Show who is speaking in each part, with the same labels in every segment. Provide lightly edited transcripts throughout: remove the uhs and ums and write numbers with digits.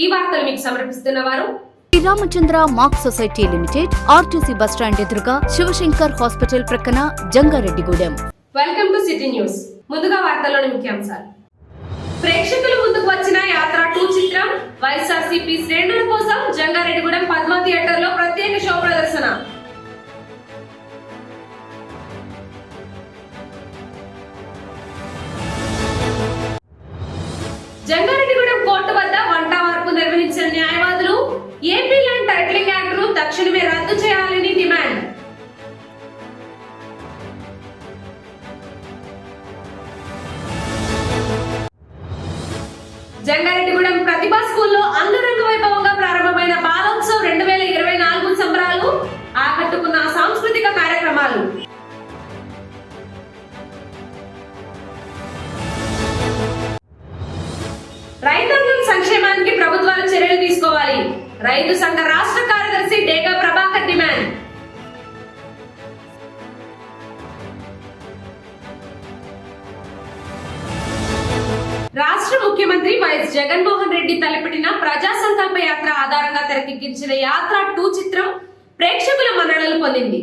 Speaker 1: ఈ వార్తలు మీకు సమర్పిస్తున్న వారు
Speaker 2: Ramachandra mark society limited, RTC bus stand ఎదురుగా, శివశంకర్ హాస్పిటల్ ప్రక్కన, Jangareddygudem.
Speaker 1: Welcome to city news. ముందుగా వార్తల్లోని ముఖ్యాంశాలు. ప్రేక్షకుల ముందుకు వచ్చిన యాత్ర 2 చిత్రం. వైఎస్ఆర్సీపీ శ్రేణుల కోసం జంగారెడ్డిగూడెం పద్మా థియేటర్ లో ప్రత్యేక షో ప్రదర్శన. జంగారెడ్డిగూడెం కోర్టు వద్ద వంట వార్పు నిర్వహించిన న్యాయవాదులు ఏపీ ల్యాండ్ టైటిలింగ్ యాక్ట్ ను తక్షణమే రద్దు చేయాలని డిమాండ్. జంగారెడ్డిగూడెం ప్రతిభా స్కూల్లో అంగరంగ వైభవంగా ప్రారంభమైన బాలోత్సవ్ 2024 సంబరాలు, ఆకట్టుకున్న సాంస్కృతిక కార్యక్రమాలు. రైతాంగం సంక్షేమానికి ప్రభుత్వాలు చర్యలు తీసుకోవాలి. రైతు సంఘ రాష్ట్ర కార్యదర్శి డేగా ప్రభాకర్ డిమాండ్. రాష్ట్ర ముఖ్యమంత్రి వైఎస్ జగన్మోహన్ రెడ్డి తలపెట్టిన ప్రజా సంకల్ప యాత్ర ఆధారంగా తెరకెక్కించిన యాత్ర 2 చిత్రం ప్రేక్షకుల మన్ననలు పొందింది.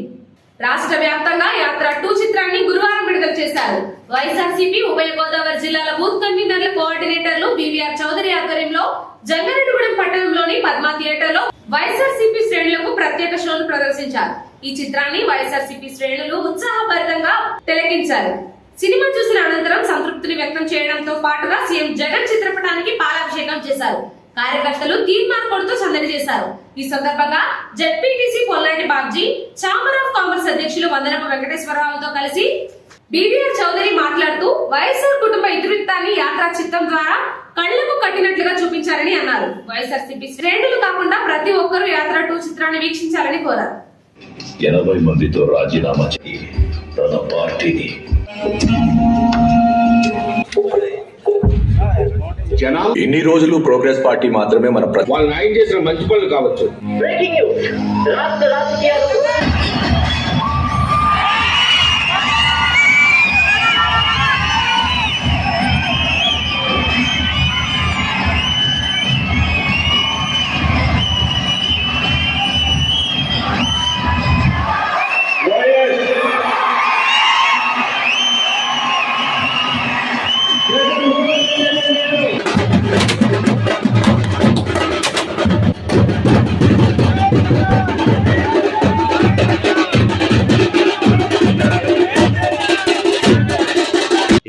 Speaker 1: రాష్ట్ర వ్యాప్తంగా యాత్ర 2 చిత్రాన్ని గురువారం విడుదల చేశారు. వైఎస్ఆర్సీపీ ఉభయ గోదావరి జిల్లాల బూత్ కన్వీనర్ల కోఆర్డినేటర్లు బీవీఆర్ చౌదరి ఆధ్వర్యంలో జంగారెడ్డిగూడెం పట్టణంలోని పద్మా థియేటర్ లో వైఎస్ఆర్సీపీ శ్రేణులకు ప్రత్యేక షోను ప్రదర్శించారు. ఈ చిత్రాన్ని వైఎస్ఆర్సీపీ శ్రేణులు ఉత్సాహభరితంగా తిలకించారు. సినిమా చూసిన అనంతరం సంతృప్తిని వ్యక్తం చేయడంతో పాటుగా సీఎం జగన్ చిత్రపటానికి పాలాభిషేకం చేశారు. కార్యకర్తలు తీర్మార్ కొడుతూ సందడి చేశారు. ఈ సందర్భంగా ZPTC Pollati Babji, chamber of commerce అధ్యక్షులు వందనపు వెంకటేశ్వరరావుతో కలిసి బీవీఆర్ చౌదరి మాట్లాడుతూ వైఎస్ఆర్ కుటుంబ ఇతివృత్తాన్ని యాత్రా చిత్రం ద్వారా కళ్లకు కట్టినట్లుగా చూపించారని అన్నారు. వైఎస్ఆర్సీపీ శ్రేణులు కాకుండా ప్రతి ఒక్కరూ యాత్ర 2 చిత్రాన్ని వీక్షించాలని కోరారు.
Speaker 3: 80 మందితో రాజీనామా చేసి తన పార్టీని
Speaker 4: జనాలు
Speaker 5: ఎన్ని రోజులు ప్రోగ్రెస్ పార్టీ మాత్రమే మన
Speaker 4: వాళ్ళు న్యాయం చేసిన మంచి పనులు కావచ్చు.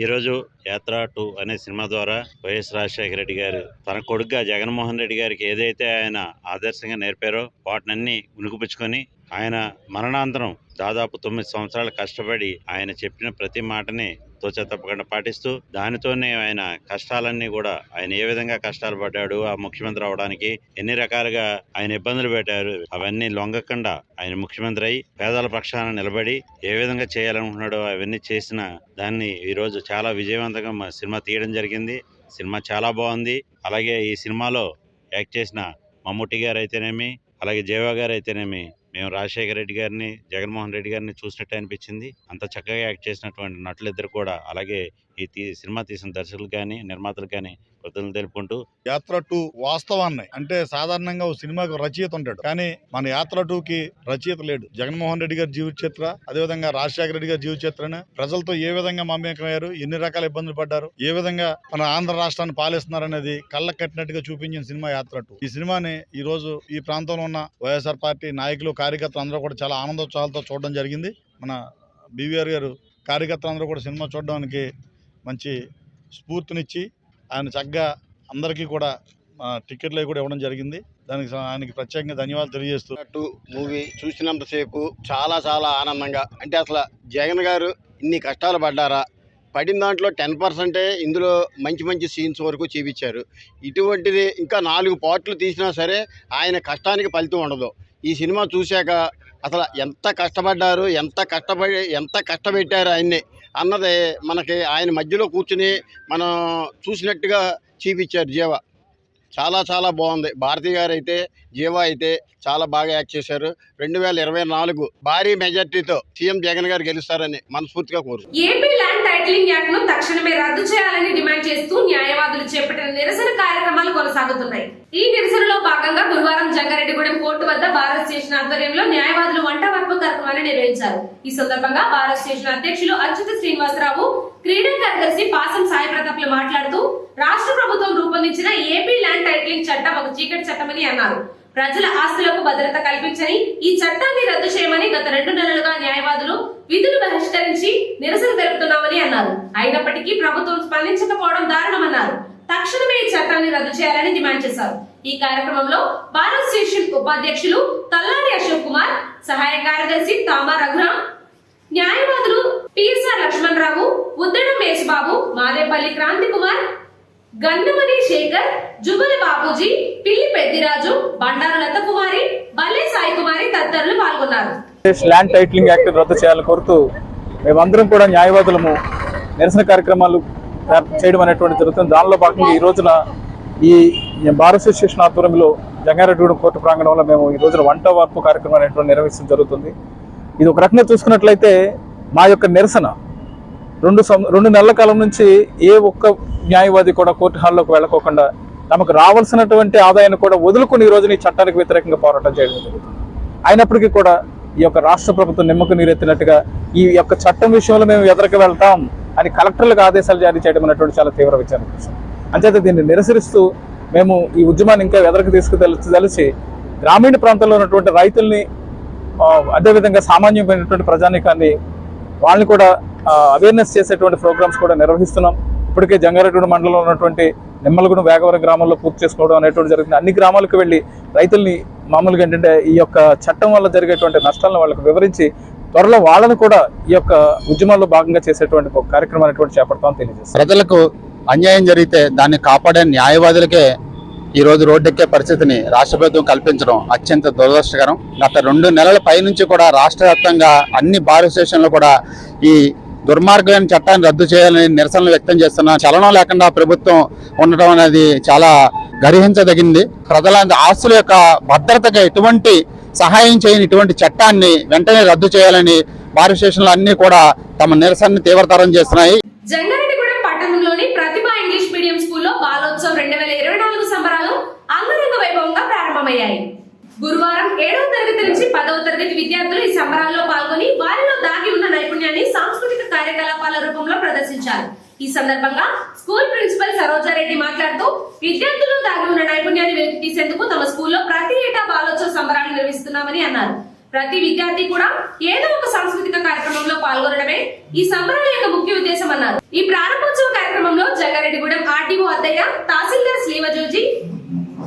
Speaker 6: ఈరోజు యాత్ర 2 అనే సినిమా ద్వారా వైఎస్ రాజశేఖర రెడ్డి గారు తన కొడుకుగా జగన్మోహన్ రెడ్డి గారికి ఏదైతే ఆయన ఆదర్శంగా నేర్పారో వాటినన్నీ ఉనికిపుచ్చుకొని ఆయన మరణాంతరం దాదాపు 9 సంవత్సరాలు కష్టపడి ఆయన చెప్పిన ప్రతి మాటని తోచ తప్పకుండా పాటిస్తూ దానితోనే ఆయన కష్టాలన్నీ కూడా ఆయన ఏ విధంగా కష్టాలు పడ్డాడు, ఆ ముఖ్యమంత్రి అవడానికి ఎన్ని రకాలుగా ఆయన ఇబ్బందులు పెట్టారు, అవన్నీ లొంగకుండా ఆయన ముఖ్యమంత్రి అయి పేదల పక్షాన నిలబడి ఏ విధంగా చేయాలనుకున్నాడో అవన్నీ చేసిన దాన్ని ఈరోజు చాలా విజయవంతంగా మా సినిమా తీయడం జరిగింది. సినిమా చాలా బాగుంది. అలాగే ఈ సినిమాలో యాక్ట్ చేసిన మమ్ముట్టి గారు అయితేనేమి, అలాగే జయవా గారు అయితేనేమి, మేము రాజశేఖర రెడ్డి గారిని, జగన్మోహన్ రెడ్డి గారిని చూసినట్టు అనిపించింది. అంత చక్కగా యాక్ట్ చేసినటువంటి నటులిద్దరు కూడా, అలాగే ఈ సినిమా తీసిన దర్శకులు కానీ నిర్మాతలు కానీ కృతజ్ఞతలు తెలుపుకుంటూ,
Speaker 7: యాత్ర 2 వాస్తవాన్ని అంటే సాధారణంగా ఓ సినిమాకు రచయిత ఉంటాడు, కానీ మన యాత్ర 2కి రచయిత లేడు. జగన్మోహన్ రెడ్డి గారి జీవిత చరిత్ర, అదేవిధంగా రాజశేఖర రెడ్డి గారి జీవిత చరిత్రను ప్రజలతో ఏ విధంగా మమేకమయ్యారు, ఎన్ని రకాల ఇబ్బందులు పడ్డారు, ఏ విధంగా మన ఆంధ్ర రాష్ట్రాన్ని పాలిస్తున్నారు అనేది కళ్ళకు కట్టినట్టుగా చూపించిన సినిమా యాత్ర 2. ఈ సినిమాని ఈ రోజు ఈ ప్రాంతంలో ఉన్న వైఎస్ఆర్ పార్టీ నాయకులు, కార్యకర్తలు అందరూ కూడా చాలా ఆనందోత్సాహాలతో చూడడం జరిగింది. మన బీవీఆర్ గారు కార్యకర్తలందరూ కూడా సినిమా చూడడానికి మంచి స్ఫూర్తినిచ్చి ఆయన చక్కగా అందరికీ కూడా టికెట్లు కూడా ఇవ్వడం జరిగింది. దానికి ఆయనకి ప్రత్యేకంగా ధన్యవాదాలు తెలియజేస్తూ
Speaker 8: మూవీ చూసినంతసేపు చాలా చాలా ఆనందంగా, అంటే అసలు జగన్ గారు ఇన్ని కష్టాలు పడ్డారా, పడిన దాంట్లో 10% ఇందులో మంచి మంచి సీన్స్ వరకు చూపించారు. ఇటువంటిది ఇంకా 4 పార్ట్లు తీసినా సరే ఆయన కష్టానికి ఫలితం ఉండదు. ఈ సినిమా చూశాక అసలు ఎంత కష్టపడ్డారు, ఎంత కష్టపెట్టారు ఆయన్ని అన్నది మనకి ఆయన మధ్యలో కూర్చుని మనం చూసినట్టుగా చూపించారు. జీవ చాలా చాలా బాగుంది. భారతి గారు అయితే, జీవ అయితే చాలా బాగా యాక్ట్ చేశారు. 2024 భారీ మెజార్టీతో సీఎం జగన్ గారు గెలుస్తారని మనస్ఫూర్తిగా కోరుతున్నాను.
Speaker 1: ఏపీ ల్యాండ్ టైటిలింగ్ యాక్ట్ ను తక్షణమే రద్దు చేయాలని డిమాండ్ చేస్తూ న్యాయవాదులు చేపట్టిన నిరసన కార్యక్రమాలు కొనసాగుతున్నాయి. కొనసాగుతున్నాయి. ఈ నిరసనలో భాగంగా గురువారం జంగారెడ్డిగూడెం కోర్టు వద్ద భారత్ స్టేషన్ ఆధ్వర్యంలో న్యాయవాదులు వంట వార్పు కార్యక్రమాన్ని నిర్వహించారు. ఈ సందర్భంగా భారత్ స్టేషన్ అధ్యక్షులు అచ్యుత శ్రీనివాసరావు, క్రీడా కార్యదర్శి పాసం సాయి ప్రతాప్లు మాట్లాడుతూ రాష్ట్ర ప్రభుత్వం రూపొందించిన ఏపీ ల్యాండ్ టైటిలింగ్ చట్టం ఒక చీకటి చట్టమని అన్నారు. ప్రజల ఆస్తులకు భద్రత కల్పించని ఈ చట్టాన్ని రద్దు చేయమని గత 2 నెలలుగా న్యాయవాదులు విధులు బహిష్కరించి నిరసన తెలుపుతున్నామని అన్నారు. అయినప్పటికీ ప్రభుత్వం స్పందించకపోవడం దారుణమన్నారు. తక్షణమే ఈ చట్టాన్ని రద్దు చేయాలని డిమాండ్ చేశారు. ఈ కార్యక్రమంలో భారత్ స్టేషన్ ఉపాధ్యక్షులు తల్లారి అశోక్ కుమార్, సహాయ కార్యదర్శి తామా రఘురాం, న్యాయవాదులు పిఎస్ఆర్ లక్ష్మణరావు, ఉద్దడం మేషబాబు, మాదేపల్లి క్రాంతి కుమార్, గన్నమని శేఖర్, జుబల బాబూజీ, పిల్లి పెద్దిరాజు, బండారు లతకుమారి, బల్లె సాయి కుమారి తదితరులు పాల్గొన్నారు.
Speaker 9: ల్యాండ్ టైటిలింగ్ యాక్ట్ రద్దు చేయాలని కోరుతూ మేమందరం కూడా న్యాయవాదులము నిరసన కార్యక్రమాలు చేయడం అనేటువంటి జరుగుతుంది. దానిలో భాగంగా ఈ రోజున ఈ భారత్ స్టేషన్ ఆధ్వర్యంలో జంగారెడ్డిగూడెం కోర్టు ప్రాంగణంలో మేము ఈ రోజున వంట వార్పు కార్యక్రమం అనేటువంటి నిర్వహించడం జరుగుతుంది. ఇది ఒక రకంగా చూసుకున్నట్లయితే మా యొక్క నిరసన 2 నెలల కాలం నుంచి ఏ ఒక్క న్యాయవాది కూడా కోర్టు హాల్లోకి వెళ్ళకోకుండా తమకు రావాల్సినటువంటి ఆదాయాన్ని కూడా వదులుకుని ఈ రోజున ఈ చట్టానికి వ్యతిరేకంగా పోరాటం చేయడం జరుగుతుంది. అయినప్పటికీ కూడా ఈ యొక్క రాష్ట్ర ప్రభుత్వం నిమ్మకు నీరెత్తినట్టుగా ఈ యొక్క చట్టం విషయంలో మేము ఎదురుకు వెళ్తాం అని కలెక్టర్లకు ఆదేశాలు జారీ చేయడం అనేటువంటి చాలా తీవ్ర విచారణ విషయం. అంచేత దీన్ని నిరసరిస్తూ మేము ఈ ఉద్యమాన్ని ఇంకా ఎదురుకు తీసుకుతెలిచి గ్రామీణ ప్రాంతంలో ఉన్నటువంటి రైతుల్ని, అదేవిధంగా సామాన్యమైనటువంటి ప్రజానీకాన్ని వాళ్ళని కూడా అవేర్నెస్ చేసేటువంటి ప్రోగ్రామ్స్ కూడా నిర్వహిస్తున్నాం. ఇప్పటికే జంగారెడ్డిగూడెం మండలంలో ఉన్నటువంటి నిమ్మలగూడెం, వేగవరం గ్రామాల్లో పూర్తి చేసుకోవడం అనేటువంటి జరుగుతుంది. అన్ని గ్రామాలకు వెళ్ళి రైతుల్ని మామూలుగా ఏంటంటే ఈ యొక్క చట్టం వల్ల జరిగేటువంటి నష్టాలను వాళ్ళకు వివరించి త్వరలో వాళ్ళని కూడా ఈ యొక్క ఉద్యమాల్లో భాగంగా చేసేటువంటి ఒక కార్యక్రమం అనేటువంటి చేపడతామని తెలియజేస్తాం.
Speaker 10: ప్రజలకు అన్యాయం జరిగితే దాన్ని కాపాడే న్యాయవాదులకే ఈరోజు రోడ్డెక్కే పరిస్థితిని రాష్ట్ర ప్రభుత్వం కల్పించడం అత్యంత దురదృష్టకరం. గత 2 నెలల పైనుంచి కూడా రాష్ట్ర వ్యాప్తంగా అన్ని భారత స్టేషన్లో కూడా ఈ దుర్మార్గమైన చట్టాన్ని రద్దు చేయాలని నిరసనలు వ్యక్తం చేస్తున్న చలనం లేకుండా ప్రభుత్వం ఉండటం అనేది చాలా గర్హించదగింది. ప్రజల ఆస్తుల యొక్క భద్రతకు ఎటువంటి సహాయం చేయని ఇటువంటి చట్టాన్ని వెంటనే రద్దు చేయాలని భారత స్టేషన్లు అన్ని కూడా తమ నిరసనని తీవ్రతరం చేస్తున్నాయి.
Speaker 1: జంగారెడ్డిగూడెం పట్టణంలోని ప్రతిభ ఇంగ్లీష్ మీడియం స్కూల్లో బాలోత్సవ్ 2024 సంబరాలు అంగరంగ వైభవంగా ప్రారంభమయ్యాయి. గురువారం 7వ తరగతి నుంచి 10వ తరగతి విద్యార్థులు ఈ సంబరాల్లో పాల్గొని వారిలో దాగి ఉన్న నైపుణ్యాన్ని సాంస్కృతిక కార్యకలాపాల రూపంలో ప్రదర్శించారు. ఈ సందర్భంగా స్కూల్ ప్రిన్సిపల్ సరోజారెడ్డి మాట్లాడుతూ విద్యార్థులు దాగి ఉన్న నైపుణ్యాన్ని వెలికి తీసేందుకు తమ స్కూల్లో ప్రతి ఏటా బాలోత్సవ్ సంబరాలు నిర్వహిస్తున్నామని అన్నారు. ప్రతి విద్యార్థి కూడా ఏదో ఒక సాంస్కృతిక కార్యక్రమంలో పాల్గొనడమే ఈ సంబరాల యొక్క ముఖ్య ఉద్దేశం అన్నారు. ఈ ప్రారంభోత్సవ కార్యక్రమంలో జంగారెడ్డిగూడెం ఆర్టీఓ అద్దయ్య, తహసీల్దార్ శ్రీవజోజీ,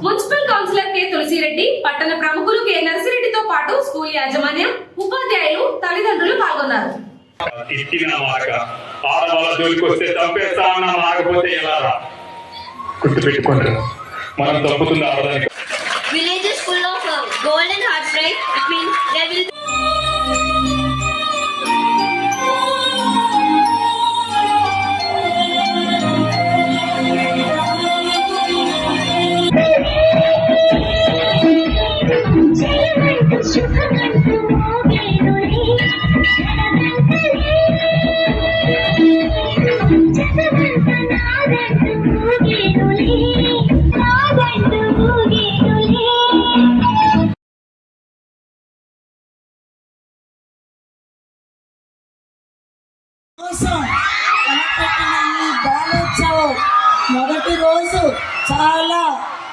Speaker 1: మున్సిపల్ కౌన్సిలర్ కె తులసిరెడ్డి, పట్టణ ప్రముఖులు కె నర్సిరెడ్డితో పాటు స్కూల్ యాజమాన్యం, ఉపాధ్యాయులు, తల్లిదండ్రులు పాల్గొన్నారు.
Speaker 11: Village is full of gold and hearts, right? It means there will
Speaker 12: మొదటి రోజు చాలా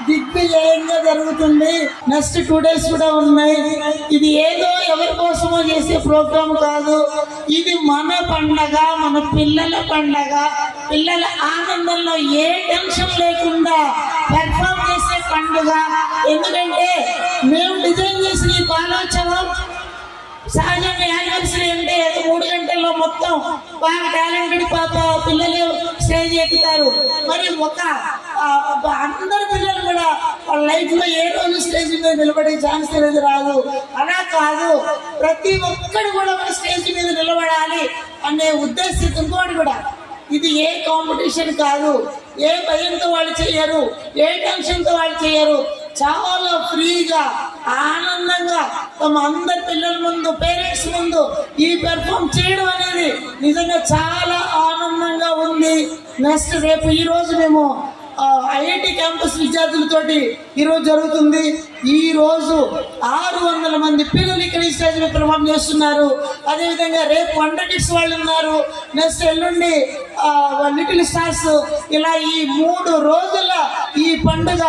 Speaker 12: దిగ్విజయంగా జరుగుతుంది. నెక్స్ట్ 2 days కూడా ఉన్నాయి. ఇది ఏదో ఎవరి కోసమో చేసే ప్రోగ్రామ్ కాదు. ఇది మన పండగ, మన పిల్లల పండగ. పిల్లల ఆనందంలో ఏ టెన్షన్ లేకుండా పెర్ఫామ్ చేసే పండుగ. ఎందుకంటే మేము డిజైన్ చేసిన ఈ బాలోత్సవం సహజంగా యానివర్సరీ అంటే 3 గంటల్లో మొత్తం బాగా టాలెంటెడ్ పిల్లలు స్టేజ్ ఎక్కుతారు. మరి అందరు పిల్లలు కూడా వాళ్ళ లైఫ్ లో ఏ రోజు స్టేజ్ మీద నిలబడే ఛాన్స్ అనేది రాదు. అలా కాదు, ప్రతి ఒక్కరు కూడా మన స్టేజ్ మీద నిలబడాలి అనే ఉద్దేశంతో కూడా ఇది ఏ కాంపిటీషన్ కాదు. ఏ భయంతో వాళ్ళు చేయరు, ఏ టెన్షన్తో వాళ్ళు చేయరు. చాలా ఫ్రీగా ఆనందంగా తమ అందరి పిల్లల ముందు, పేరెంట్స్ ముందు ఈ పెర్ఫామ్ చేయడం అనేది నిజంగా చాలా ఆనందంగా ఉంది. నెక్స్ట్ రేపు ఈ రోజు మేము ఐఐటి క్యాంపస్ విద్యార్థులతోటి ఈరోజు జరుగుతుంది. ఈరోజు 600 మంది పిల్లలు ఇక్కడ ఈ స్టేజ్ మీద ప్రమాణం చేస్తున్నారు. అదేవిధంగా రేపు 100 కిడ్స్ వాళ్ళు ఉన్నారు. నెక్స్ట్ ఎల్లుండి లిటిల్ స్టార్స్. ఇలా ఈ 3 రోజుల ఈ పండుగ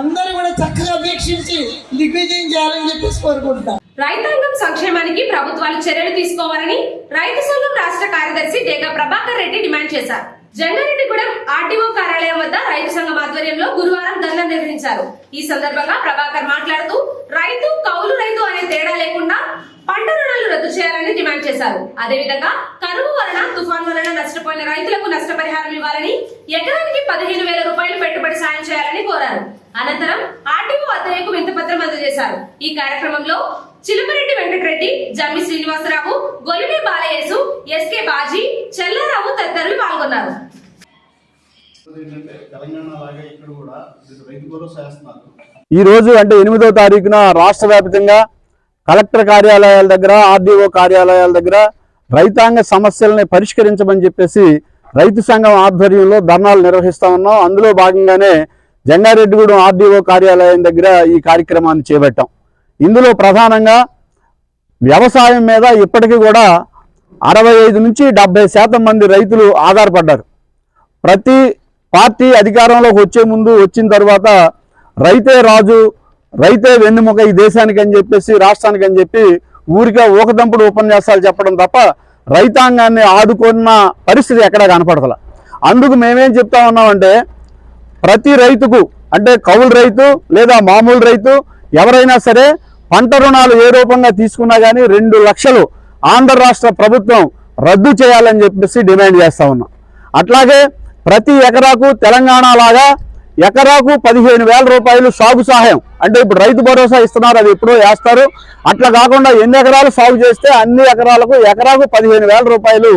Speaker 12: అందరూ కూడా చక్కగా వీక్షించి దిగ్విజయం చేయాలని చెప్పేసి కోరుకుంటున్నాం.
Speaker 1: రైతాంగం సంక్షేమానికి ప్రభుత్వాలు చర్యలు తీసుకోవాలని రైతు సంఘం రాష్ట్ర కార్యదర్శి డేగా ప్రభాకర్ రెడ్డి డిమాండ్ చేశారు. జంగారెడ్డిగూడెం ఆర్డీఓ కార్యాలయం వద్ద రైతు సంఘం ఆధ్వర్యంలో గురువారం ధర్నా నిర్వహించారు. ఈ సందర్భంగా ప్రభాకర్ మాట్లాడుతూ రైతు కౌలు రైతు అనే తేడా లేకుండా పంట రుణాలు రద్దు చేయాలని డిమాండ్ చేశారు. అదేవిధంగా కరువు వలన తుఫాన్ వలన నష్టపోయిన రైతులకు నష్టపరిహారం ఇవ్వాలని, ఎకరానికి 15,000 రూపాయలు పెట్టుబడి సాయం చేయాలని కోరారు. అనంతరం ఆర్డీఓ అధ్యయకు వింతపత్రం అందజేశారు. ఈ కార్యక్రమంలో చిలుమరెడ్డి వెంకటరెడ్డి, జమ్మి శ్రీనివాసరావు, గొలిమి బాలయేసు, ఎస్కే బాజీ, చెల్లారావు తదితరులు పాల్గొన్నారు.
Speaker 9: ఈ రోజు అంటే 8వ తారీఖున రాష్ట్ర వ్యాప్తంగా కలెక్టర్ కార్యాలయాల దగ్గర, ఆర్డీఓ కార్యాలయాల దగ్గర రైతాంగ సమస్యలని పరిష్కరించమని చెప్పేసి రైతు సంఘం ఆధ్వర్యంలో ధర్నాలు నిర్వహిస్తా ఉన్నాం. అందులో భాగంగానే జంగారెడ్డిగూడెం ఆర్డీఓ కార్యాలయం దగ్గర ఈ కార్యక్రమాన్ని చేపట్టాం. ఇందులో ప్రధానంగా వ్యవసాయం మీద ఇప్పటికీ కూడా 65 నుంచి 70% మంది రైతులు ఆధారపడ్డారు. ప్రతి పార్టీ అధికారంలోకి వచ్చే ముందు, వచ్చిన తర్వాత రైతే రాజు, రైతే వెన్నెముక ఈ దేశానికి అని చెప్పేసి, రాష్ట్రానికి అని చెప్పి ఊరికే ఊకదంపుడు ఉపన్యాసాలు చెప్పడం తప్ప రైతాంగాన్ని ఆదుకున్న పరిస్థితి ఎక్కడా కనపడతల. అందుకు మేమేం చెప్తా ఉన్నామంటే, ప్రతి రైతుకు అంటే కౌలు రైతు లేదా మామూలు రైతు ఎవరైనా సరే పంట రుణాలు ఏ రూపంగా తీసుకున్నా కానీ 2 లక్షలు ఆంధ్ర రాష్ట్ర ప్రభుత్వం రద్దు చేయాలని చెప్పేసి డిమాండ్ చేస్తా ఉన్నాం. అట్లాగే ప్రతి ఎకరాకు తెలంగాణ లాగా ఎకరాకు 15,000 రూపాయలు సాగు సహాయం, అంటే ఇప్పుడు రైతు భరోసా ఇస్తున్నారు, అది ఎప్పుడో వేస్తారు. అట్లా కాకుండా ఎన్ని ఎకరాలు సాగు చేస్తే అన్ని ఎకరాలకు ఎకరాకు 15,000 రూపాయలు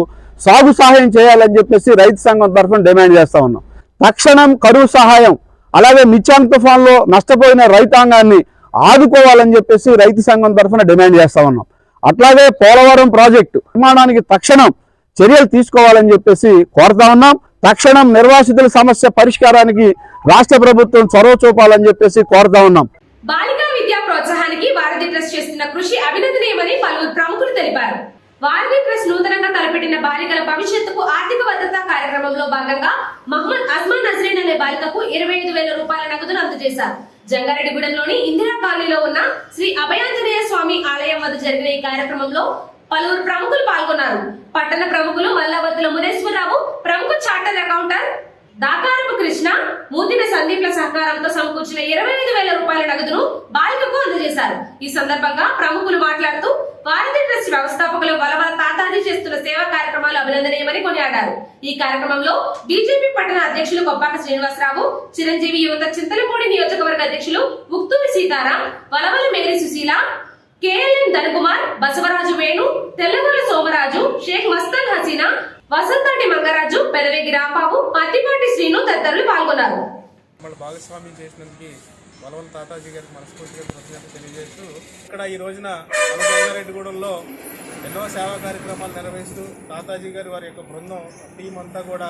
Speaker 9: సాగు సహాయం చేయాలని చెప్పేసి రైతు సంఘం తరఫున డిమాండ్ చేస్తా ఉన్నాం. తక్షణం కరువు సహాయం, అలాగే మిచాంగ్ తుఫాన్లో నష్టపోయిన రైతాంగాన్ని ఆదుకోవాలని చెప్పేసి రైతు సంఘం తరఫున డిమాండ్ చేస్తా ఉన్నాం. అట్లాగే పోలవరం ప్రాజెక్టు నిర్మాణానికి తక్షణం చర్యలు తీసుకోవాలని చెప్పేసి కోరుతా ఉన్నాం. తక్షణం నిర్వాసితుల సమస్య పరిష్కారానికి రాష్ట్ర ప్రభుత్వం చొరవ చూపాలని చెప్పేసి కోరుతా ఉన్నాం.
Speaker 1: బాలికా విద్యా ప్రోత్సాహానికి వారధి ట్రస్ట్ చేస్తున్న కృషి అభినందనీయమని పలువురు ప్రముఖులు తెలిపారు. వారధి ట్రస్ట్ నూతనంగా తలపెట్టిన బాలికల భవిష్యత్తుకు ఆర్థిక భద్రత కార్యక్రమంలో భాగంగా మహమ్మద్ అజ్మా నజరీన్ అనే బాలికకు 25,000 రూపాయల నగదును అందజేశారు. జంగారెడ్డిగూడెంలోని ఇందిరా కాలనీలో ఉన్న శ్రీ అభయాంజనేయ స్వామి ఆలయం వద్ద జరిగిన ఈ కార్యక్రమంలో పలువురు ప్రముఖులు పాల్గొన్నారు. పట్టణ ప్రముఖులు మల్లావత్తుల మునేశ్వరరావు, ప్రముఖ చార్టర్ అకౌంటర్ దాకారపు కృష్ణ, మూతిన సందీప్ల సహకారంతో సమకూర్చిన 25,000 రూపాయల నగదును బాలికకు అందజేశారు. ఈ సందర్భంగా ప్రముఖులు మాట్లాడుతూ వారధి ట్రస్ట్ వ్యవస్థాపకులు వలవల తాతాజీ చేస్తున్న సేవా కార్యక్రమాలు అభినందనీయమని కొనియాడారు. ఈ కార్యక్రమంలో బీజేపీ పట్టణ అధ్యక్షులు కొప్పాక శ్రీనివాసరావు, చిరంజీవి యువత చింతలపూడి నియోజకవర్గ అధ్యక్షులు ఉక్తూరి సీతారాం, వలవల మేరీ సుశీల, కేఎల్ఎన్ ధనకుమార్, బసవరాజు వేణు, తెల్లగొల్ల సోమరాజు, షేక్ మస్తాన్ హసీనా, వసంతాటి మంగరాజు, పెదవేగి రాంబాబు, పత్తిపాటి శ్రీను తదితరులు పాల్గొన్నారు.
Speaker 9: భాగస్వామ్యం చేసినందుకు వలవల తాతాజీ గారికి మనస్ఫూర్తిగా కృతజ్ఞతలు తెలియజేస్తూ, ఇక్కడ ఈ రోజున జంగారెడ్డిగూడెంలో ఎన్నో సేవా కార్యక్రమాలు నిర్వహిస్తూ తాతాజీ గారి వారి యొక్క బృందం టీం అంతా కూడా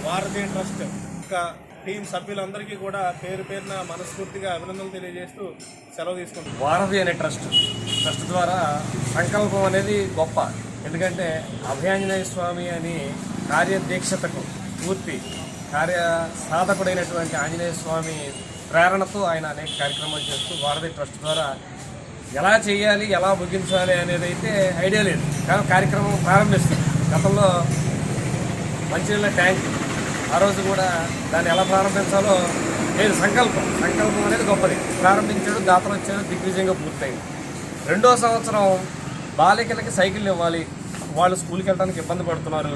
Speaker 9: వారధి ట్రస్ట్ ఇంకా టీం సభ్యులందరికీ కూడా పేరు పేరున మనస్ఫూర్తిగా అభినందనలు తెలియజేస్తూ సెలవు తీసుకుంటాం. వారధి అనే ట్రస్ట్ ద్వారా సంకల్పం అనేది గొప్ప. ఎందుకంటే అభయాంజనేయ స్వామి అని కార్యదీక్షతకు పూర్తి కార్య సాధకుడైనటువంటి ఆంజనేయ స్వామి ప్రేరణతో ఆయన అనేక కార్యక్రమాలు చేస్తూ వారధి ట్రస్ట్ ద్వారా ఎలా చేయాలి, ఎలా ముగించాలి అనేది అయితే ఐడియా లేదు, కానీ కార్యక్రమం ప్రారంభిస్తుంది. గతంలో మంచినీళ్ళ ట్యాంక్ ఆ రోజు కూడా దాన్ని ఎలా ప్రారంభించాలో లేదు, సంకల్పం అనేది గొప్పది. ప్రారంభించాడు, దాతలు వచ్చాడు, దిగ్విజయంగా పూర్తయింది. 2వ సంవత్సరం బాలికలకి సైకిళ్ళు ఇవ్వాలి, వాళ్ళు స్కూల్కి వెళ్ళడానికి ఇబ్బంది పడుతున్నారు,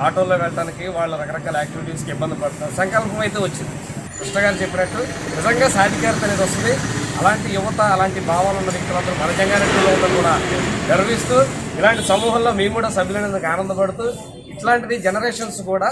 Speaker 9: ఆటోల్లో వెళ్ళడానికి వాళ్ళ రకరకాల యాక్టివిటీస్కి ఇబ్బంది పడుతున్నారు. సంకల్పం అయితే వచ్చింది. కృష్ణ గారు చెప్పినట్టు నిజంగా సాధికారత అనేది వస్తుంది. అలాంటి యువత, అలాంటి భావాలు ఉన్న వ్యక్తులందరూ మన జంగారెడ్డిలో ఉండడం కూడా గర్విస్తూ, ఇలాంటి సమూహంలో మేము కూడా సభ్యులైనందుకు ఆనందపడుతూ, ఇట్లాంటిది జనరేషన్స్ కూడా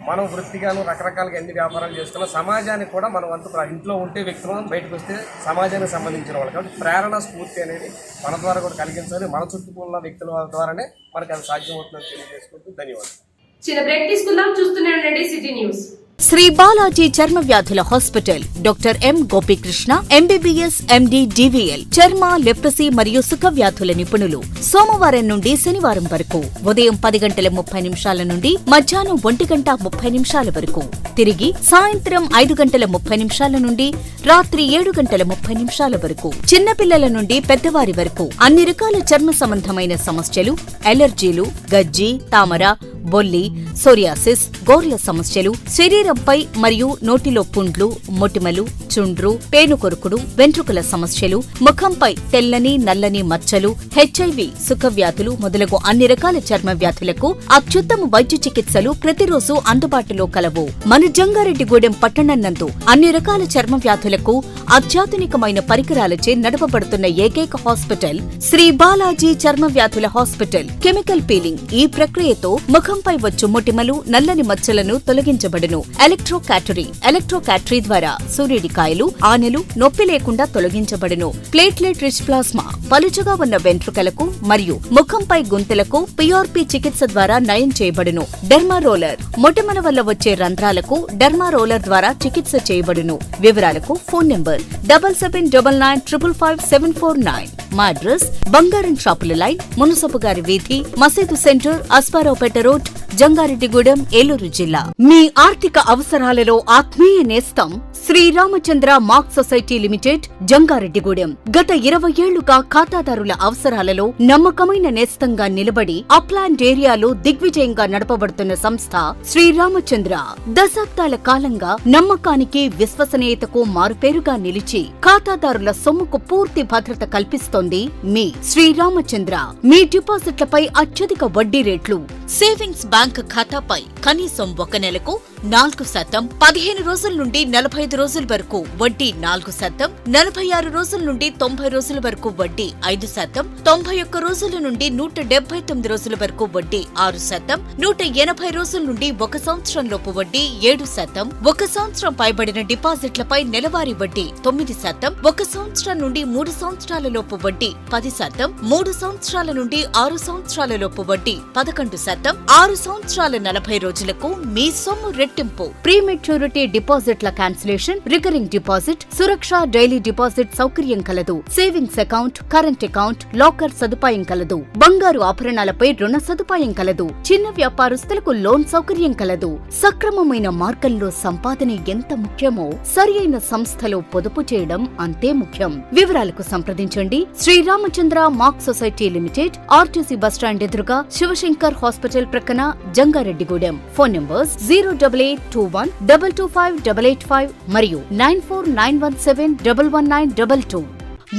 Speaker 9: మనం వృత్తిగాను రకరకాలుగా ఎన్ని వ్యాపారాలు చేసుకున్నా సమాజానికి కూడా మనం వంతు ఇంట్లో ఉంటే వ్యక్తులను బయటకు వస్తే సమాజానికి సంబంధించిన వాళ్ళు. కాబట్టి ప్రేరణ, స్ఫూర్తి అనేది మన ద్వారా కూడా కలిగించాలి. మన చుట్టూ ఉన్న వ్యక్తుల ద్వారానే మనకు అది సాధ్యమవుతుందని తెలియజేసుకుంటూ ధన్యవాదాలు.
Speaker 1: చిన్న బ్రేక్ తీసుకుందాం. చూస్తూనే ఉండండి సిటీ న్యూస్.
Speaker 2: శ్రీ బాలాజీ చర్మ వ్యాధుల hospital doctor M Gopikrishna MBBS MD DVL చర్మ లెప్రసీ మరియు సుఖ వ్యాధుల నిపుణులు సోమవారం నుండి శనివారం వరకు ఉదయం 10:30 నుండి మధ్యాహ్నం 1:30 వరకు తిరిగి సాయంత్రం 5:30 నుండి రాత్రి 7:30 వరకు చిన్నపిల్లల నుండి పెద్దవారి వరకు అన్ని రకాల చర్మ సంబంధమైన సమస్యలు అలెర్జీలు గజ్జి తామర బొల్లి సోరియాసిస్ గోర్ల సమస్యలు శరీరంపై మరియు నోటిలో పుండ్లు మొటిమలు చుండ్రు పేనుకొరుకుడు వెంట్రుకల సమస్యలు ముఖంపై తెల్లని నల్లని మచ్చలు హెచ్ఐవి సుఖ వ్యాధులు మొదలగు అన్ని రకాల చర్మ వ్యాధులకు అత్యుత్తమ వైద్య చికిత్సలు ప్రతిరోజు అందుబాటులో కలవు మన జంగారెడ్డిగూడెం పట్టణం నందు అన్ని రకాల చర్మ వ్యాధులకు అత్యాధునికమైన పరికరాలచే నడపబడుతున్న ఏకైక హాస్పిటల్ శ్రీ బాలాజీ చర్మ వ్యాధుల హాస్పిటల్ కెమికల్ పీలింగ్ ఈ ప్రక్రియతో ముఖంపై వచ్చు మొటిమలు నల్లని మచ్చలను తొలగించబడును ఎలక్ట్రోకాటరీ ద్వారా సూర్యుడికాయలు ఆనెలు నొప్పి లేకుండా తొలగించబడును ప్లేట్లెట్ రిచ్ ప్లాస్మా పలుచగా ఉన్న వెంట్రుకలకు మరియు ముఖంపై గుంతలకు పిఆర్పి చికిత్స ద్వారా నయం చేయబడును డెర్మా రోలర్ మొటిమల వల్ల వచ్చే రంధ్రాలకు డెర్మా రోలర్ ద్వారా చికిత్స చేయబడును వివరాలకు ఫోన్ నంబర్ 7799555749 మా అడ్రస్ బంగారం షాపుల లైన్ మునసపు గారి వీధి మసీదు సెంటర్ అస్పారావుపేట రోడ్ జంగారెడ్డిగూడెం ఏలూరు జిల్లా మీ ఆర్థిక అవసరాలలో ఆత్మీయ నేస్తం Sriramachandra mark society limited Jangareddygudem గత 20 ఏళ్లుగా ఖాతాదారుల అవసరాలలో నమ్మకమైన నేస్తంగా నిలబడి అప్లాండ్ ఏరియాలో దిగ్విజయంగా నడపబడుతున్న సంస్థ శ్రీరామచంద్ర దశాబ్దాల కాలంగా నమ్మకానికి విశ్వసనీయతకు మారుపేరుగా నిలిచి ఖాతాదారుల సొమ్ముకు పూర్తి భద్రత కల్పిస్తోంది మీ శ్రీరామచంద్ర మీ డిపాజిట్లపై అత్యధిక వడ్డీ రేట్లు సేవింగ్స్ బ్యాంక్ ఖాతాపై కనీసం 1 నెలకు 4%, 15 రోజుల నుండి 45 రోజుల వరకు వడ్డీ 4%, 46 రోజుల నుండి 90 రోజుల వరకు వడ్డీ 5%, 91 రోజుల నుండి 179 రోజుల వరకు వడ్డీ 6%, 180 రోజుల నుండి 1 సంవత్సరం లోపు వడ్డీ 7%, 1 సంవత్సరం పైబడిన డిపాజిట్లపై నెలవారీ వడ్డీ 9%, 1 సంవత్సరం నుండి 3 సంవత్సరాల లోపు వడ్డీ 10%, 3 సంవత్సరాల నుండి 6 సంవత్సరాల లోపు వడ్డీ 11%, 6 సంవత్సరాల 40 రోజులకు మీ సొమ్ము రెట్టింపు ప్రీమెచ్యూరిటీ డిపాజిట్ల క్యాన్సిలేషన్ రికరింగ్ డిపాజిట్ సురక్ష డైలీ డిపాజిట్ సౌకర్యం కలదు savings account current account locker సదుపాయం కలదు బంగారు ఆభరణాలపై రుణ సదుపాయం కలదు చిన్న వ్యాపారస్తులకు లోన్ సౌకర్యం కలదు సక్రమమైన మార్గంలో సంపాదన ఎంత ముఖ్యమో సరియైన సంస్థలో పొదుపు చేయడం అంతే ముఖ్యం వివరాలకు సంప్రదించండి Sriramachandra mark society limited RTC bus stand ఎదురుగా శివశంకర్ హాస్పిటల్ ప్రక్కన జంగారెడ్డిగూడెం ఫోన్ నంబర్స్ 08821225885 మరియు 9491711922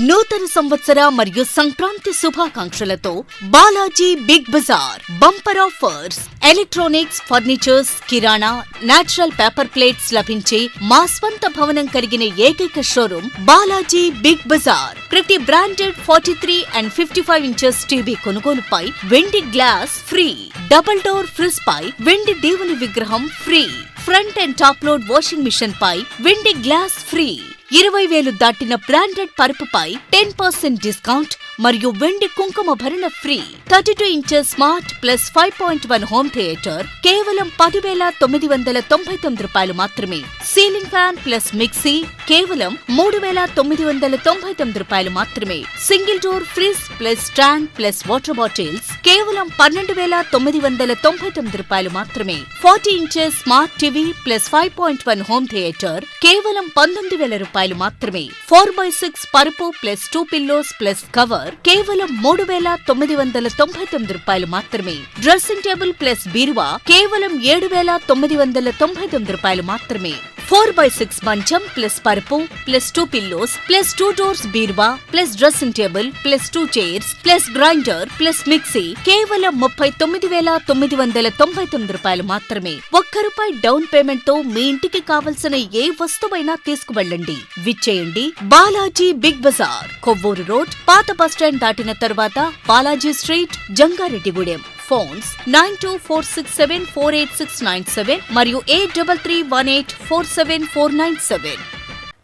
Speaker 2: నూతన సంవత్సర మరియు సంక్రాంతి శుభాకాంక్షలతో Balaji big bazaar bumper offers electronics furnitures కిరాణా నేచురల్ పేపర్ ప్లేట్స్ లభించే మా స్వంత భవనం కలిగిన ఏకైక షోరూం బాలాజీ బిగ్ బజార్ ప్రతి బ్రాండెడ్ 43 and 55 ఇంచెస్ టీవీ కొనుగోలుపై వెండి glass free double door fridge పై వెండి దేవుని విగ్రహం free front and top load washing machine పై వెండి గ్లాస్ ఫ్రీ 20,000 దాటిన బ్రాండెడ్ పరుపుపై 10% డిస్కౌంట్ మరియు వెండి కుంకుమ భరణ free 32 inches smart plus 5.1 home theatre కేవలం 10,999 రూపాయలు మాత్రమే సీలింగ్ ఫ్యాన్ ప్లస్ మిక్సీ కేవలం 3,999 రూపాయలు మాత్రమే single door fridge plus stand plus water bottles కేవలం 12,999 రూపాయలు మాత్రమే 40 inches smart TV plus 5.1 home theatre కేవలం 19,000 రూపాయలు మాత్రమే 4x6 పరుపు ప్లస్ 2 పిల్లోస్ ప్లస్ కవర్ కేవలం 3,999 రూపాయలు మాత్రమే డ్రెస్సింగ్ టేబుల్ ప్లస్ బీరువా కేవలం 7,999 రూపాయలు మాత్రమే 4x6 మంచం ప్లస్ పరుపు ప్లస్ 2 పిల్లోస్ ప్లస్ 2 డోర్స్ బీరువా plus dressing table plus 2 chairs plus grinder plus mixie కేవలం 39,999 రూపాయలు మాత్రమే ₹1 డౌన్ పేమెంట్ తో మీ ఇంటికి కావలసిన ఏ వస్తువైనా తీసుకువెళ్ళండి విచ్చేయండి బాలాజీ బిగ్ బజార్ కొవ్వూరు రోడ్ పాత బస్టాండ్ దాటిన తరువాత బాలాజీ స్ట్రీట్ జంగారెడ్డిగూడెం ఫోన్స్ 9246748697 మరియు 8331847497